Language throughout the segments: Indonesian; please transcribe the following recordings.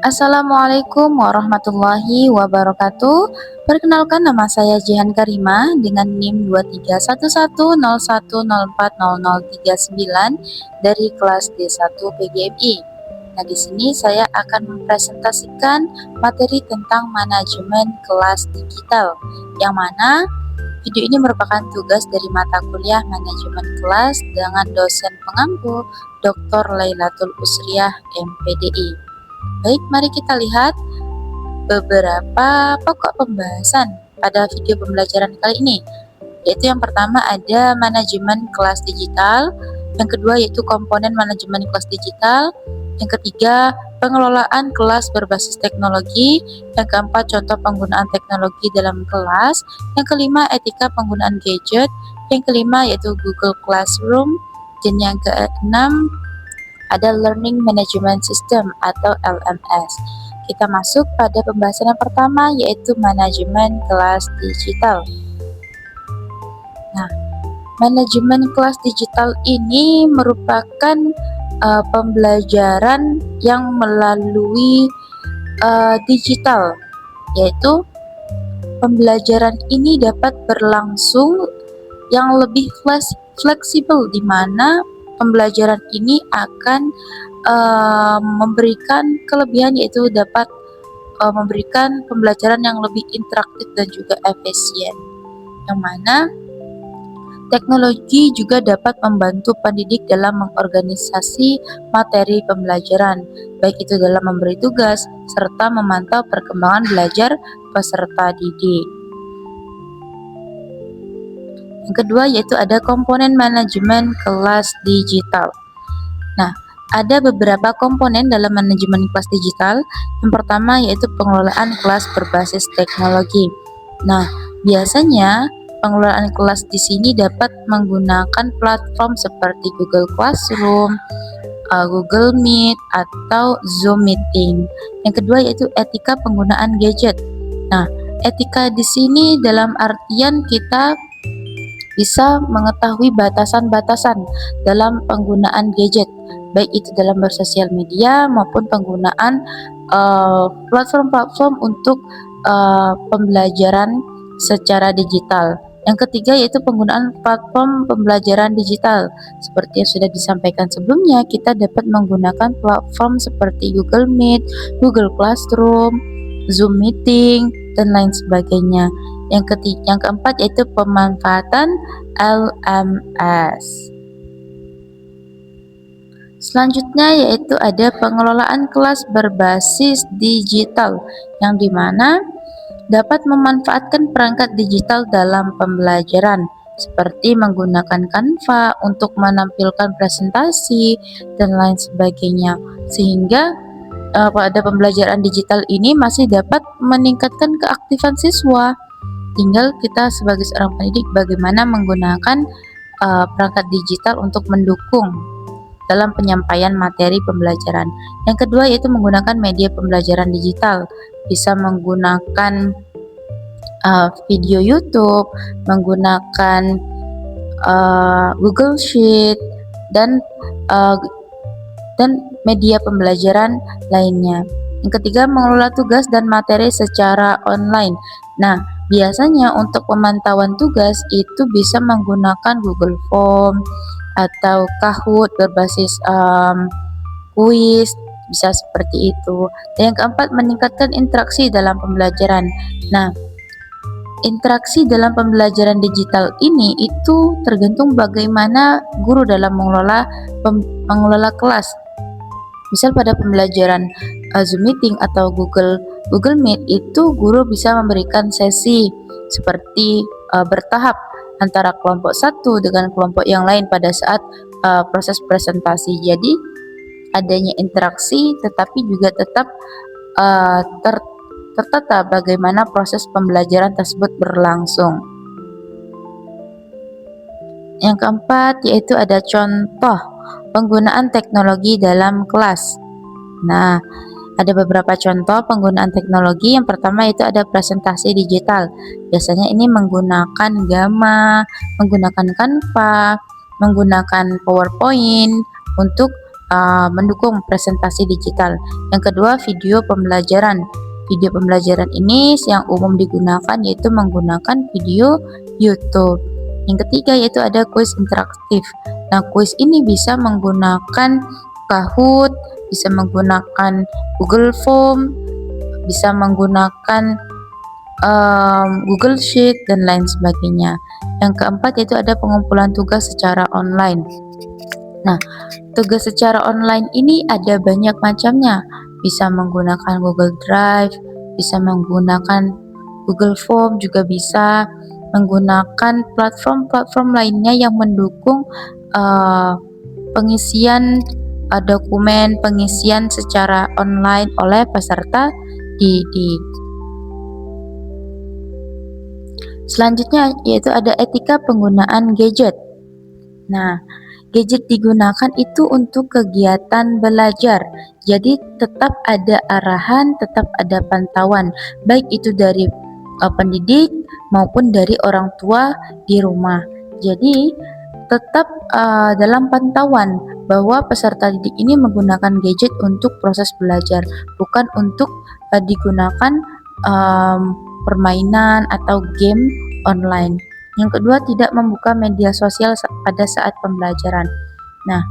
Assalamualaikum warahmatullahi wabarakatuh. Perkenalkan, nama saya Jihan Karima dengan NIM 231101040039 dari kelas D1 PGMI. Nah, di sini saya akan mempresentasikan materi tentang manajemen kelas digital, yang mana video ini merupakan tugas dari mata kuliah manajemen kelas dengan dosen pengampu Dr. Lailatul Usriyah MPDI. Baik, mari kita lihat beberapa pokok pembahasan pada video pembelajaran kali ini. Yaitu yang pertama ada manajemen kelas digital, yang kedua yaitu komponen manajemen kelas digital, yang ketiga pengelolaan kelas berbasis teknologi, yang keempat contoh penggunaan teknologi dalam kelas, yang kelima etika penggunaan gadget, yang kelima yaitu Google Classroom, dan yang keenam ada Learning Management System atau LMS. Kita masuk pada pembahasan yang pertama, yaitu manajemen kelas digital. Nah, manajemen kelas digital ini merupakan pembelajaran yang melalui digital, yaitu pembelajaran ini dapat berlangsung yang lebih fleksibel, di mana pembelajaran ini akan memberikan kelebihan, yaitu dapat memberikan pembelajaran yang lebih interaktif dan juga efisien, yang mana teknologi juga dapat membantu pendidik dalam mengorganisasi materi pembelajaran, baik itu dalam memberi tugas serta memantau perkembangan belajar peserta didik. Yang kedua yaitu ada komponen manajemen kelas digital. Nah, ada beberapa komponen dalam manajemen kelas digital. Yang pertama yaitu pengelolaan kelas berbasis teknologi. Nah, biasanya pengelolaan kelas di sini dapat menggunakan platform seperti Google Classroom, Google Meet, atau Zoom Meeting. Yang kedua yaitu etika penggunaan gadget. Nah, etika di sini dalam artian kita bisa mengetahui batasan-batasan dalam penggunaan gadget, baik itu dalam bersosial media maupun penggunaan platform-platform untuk pembelajaran secara digital. Yang ketiga yaitu penggunaan platform pembelajaran digital. Seperti yang sudah disampaikan sebelumnya, kita dapat menggunakan platform seperti Google Meet, Google Classroom, Zoom Meeting, dan lain sebagainya. Yang keempat yaitu pemanfaatan LMS. Selanjutnya yaitu ada pengelolaan kelas berbasis digital, yang dimana dapat memanfaatkan perangkat digital dalam pembelajaran, seperti menggunakan Canva untuk menampilkan presentasi dan lain sebagainya, sehingga pada pembelajaran digital ini masih dapat meningkatkan keaktifan siswa. Tinggal kita sebagai seorang pendidik bagaimana menggunakan perangkat digital untuk mendukung dalam penyampaian materi pembelajaran. Yang kedua yaitu menggunakan media pembelajaran digital, bisa menggunakan video YouTube, menggunakan Google Sheet, dan media pembelajaran lainnya. Yang ketiga, mengelola tugas dan materi secara online. Nah, biasanya untuk pemantauan tugas itu bisa menggunakan Google Form atau Kahoot berbasis kuis, bisa seperti itu. Dan yang keempat, meningkatkan interaksi dalam pembelajaran. Nah, interaksi dalam pembelajaran digital ini itu tergantung bagaimana guru dalam mengelola kelas. Misal pada pembelajaran Zoom Meeting atau Google Meet itu guru bisa memberikan sesi seperti bertahap antara kelompok satu dengan kelompok yang lain pada saat proses presentasi. Jadi adanya interaksi tetapi juga tetap tertata bagaimana proses pembelajaran tersebut berlangsung. Yang keempat yaitu ada contoh penggunaan teknologi dalam kelas. Nah, ada beberapa contoh penggunaan teknologi. Yang pertama itu ada presentasi digital. Biasanya ini menggunakan Gamma, menggunakan Canva, menggunakan PowerPoint untuk mendukung presentasi digital. Yang kedua, video pembelajaran. Video pembelajaran ini yang umum digunakan yaitu menggunakan video YouTube. Yang ketiga yaitu ada kuis interaktif. Nah, kuis ini bisa menggunakan Kahoot, bisa menggunakan Google Form, bisa menggunakan Google Sheet dan lain sebagainya. Yang keempat yaitu ada pengumpulan tugas secara online. Nah, tugas secara online ini ada banyak macamnya. Bisa menggunakan Google Drive, bisa menggunakan Google Form, juga bisa menggunakan platform-platform lainnya yang mendukung pengisian dokumen, pengisian secara online oleh peserta didik. Selanjutnya yaitu ada etika penggunaan gadget. Nah, gadget digunakan itu untuk kegiatan belajar. Jadi tetap ada arahan, tetap ada pantauan, baik itu dari pendidik maupun dari orang tua di rumah. Jadi tetap dalam pantauan bahwa peserta didik ini menggunakan gadget untuk proses belajar, bukan untuk digunakan permainan atau game online. Yang kedua, tidak membuka media sosial pada saat pembelajaran. Nah,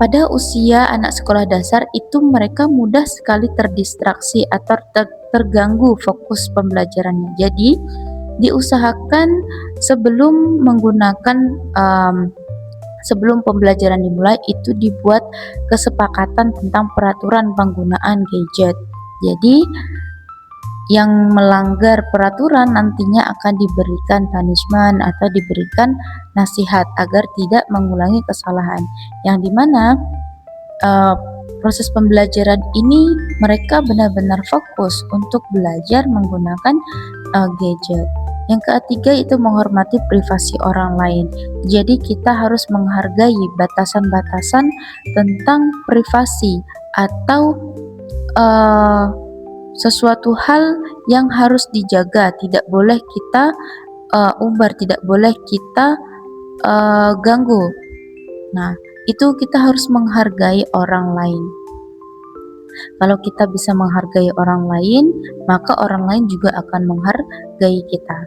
pada usia anak sekolah dasar itu mereka mudah sekali terdistraksi atau terganggu fokus pembelajarannya. Jadi, diusahakan sebelum sebelum pembelajaran dimulai itu dibuat kesepakatan tentang peraturan penggunaan gadget. Jadi, yang melanggar peraturan nantinya akan diberikan punishment atau diberikan nasihat agar tidak mengulangi kesalahan, yang dimana proses pembelajaran ini mereka benar-benar fokus untuk belajar menggunakan gadget. Yang ketiga itu menghormati privasi orang lain. Jadi kita harus menghargai batasan-batasan tentang privasi atau sesuatu hal yang harus dijaga, tidak boleh kita umbar, tidak boleh kita ganggu. Nah, itu kita harus menghargai orang lain. Kalau kita bisa menghargai orang lain, maka orang lain juga akan menghargai kita.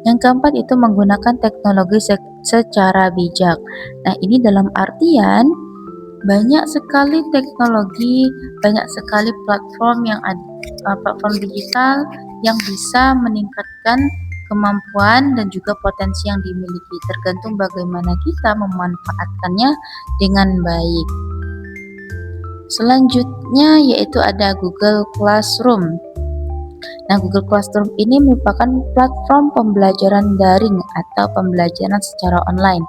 Yang keempat itu menggunakan teknologi secara bijak. Nah, ini dalam artian banyak sekali teknologi, banyak sekali platform yang ada, platform digital yang bisa meningkatkan kemampuan dan juga potensi yang dimiliki, tergantung bagaimana kita memanfaatkannya dengan baik. Selanjutnya yaitu ada Google Classroom. Nah, Google Classroom ini merupakan platform pembelajaran daring atau pembelajaran secara online,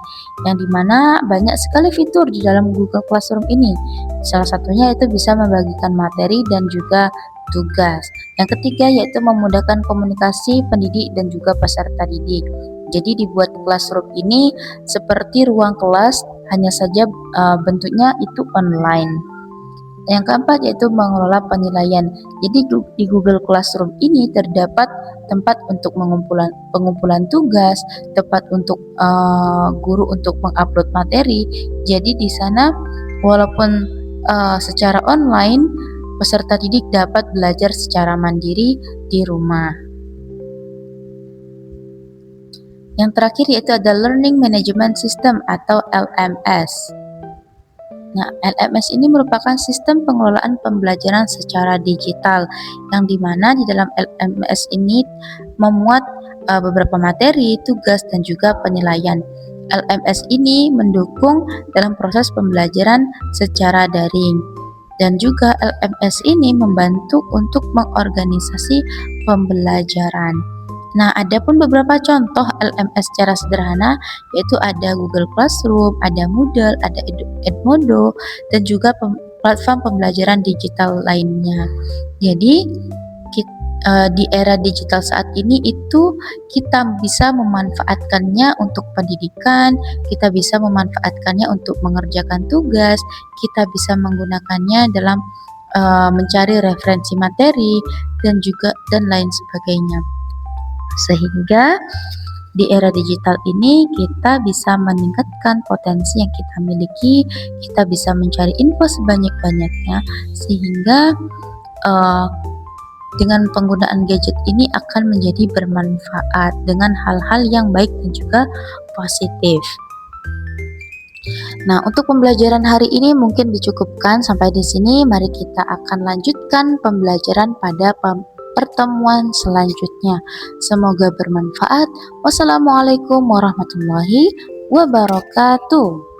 yang dimana banyak sekali fitur di dalam Google Classroom ini. Salah satunya yaitu bisa membagikan materi dan juga tugas. Yang ketiga yaitu memudahkan komunikasi pendidik dan juga peserta didik. Jadi dibuat Classroom ini seperti ruang kelas, hanya saja bentuknya itu online. Yang keempat yaitu mengelola penilaian. Jadi di Google Classroom ini terdapat tempat untuk pengumpulan tugas, tempat untuk guru untuk mengupload materi. Jadi di sana walaupun secara online, peserta didik dapat belajar secara mandiri di rumah. Yang terakhir yaitu ada Learning Management System atau LMS. Nah, LMS ini merupakan sistem pengelolaan pembelajaran secara digital, yang dimana di dalam LMS ini memuat beberapa materi, tugas, dan juga penilaian. LMS ini mendukung dalam proses pembelajaran secara daring, dan juga LMS ini membantu untuk mengorganisasi pembelajaran. Nah, ada pun beberapa contoh LMS secara sederhana, yaitu ada Google Classroom, ada Moodle, ada Edmodo, dan juga platform pembelajaran digital lainnya. Jadi, di era digital saat ini itu kita bisa memanfaatkannya untuk pendidikan, kita bisa memanfaatkannya untuk mengerjakan tugas, kita bisa menggunakannya dalam mencari referensi materi dan lain sebagainya. Sehingga Di era digital ini kita bisa meningkatkan potensi yang kita miliki, kita bisa mencari info sebanyak-banyaknya sehingga uh, dengan penggunaan gadget ini akan menjadi bermanfaat dengan hal-hal yang baik dan juga positif. Nah, untuk pembelajaran hari ini mungkin dicukupkan sampai di sini. Mari kita akan lanjutkan pembelajaran pada pertemuan selanjutnya. Semoga bermanfaat. Wassalamualaikum warahmatullahi wabarakatuh.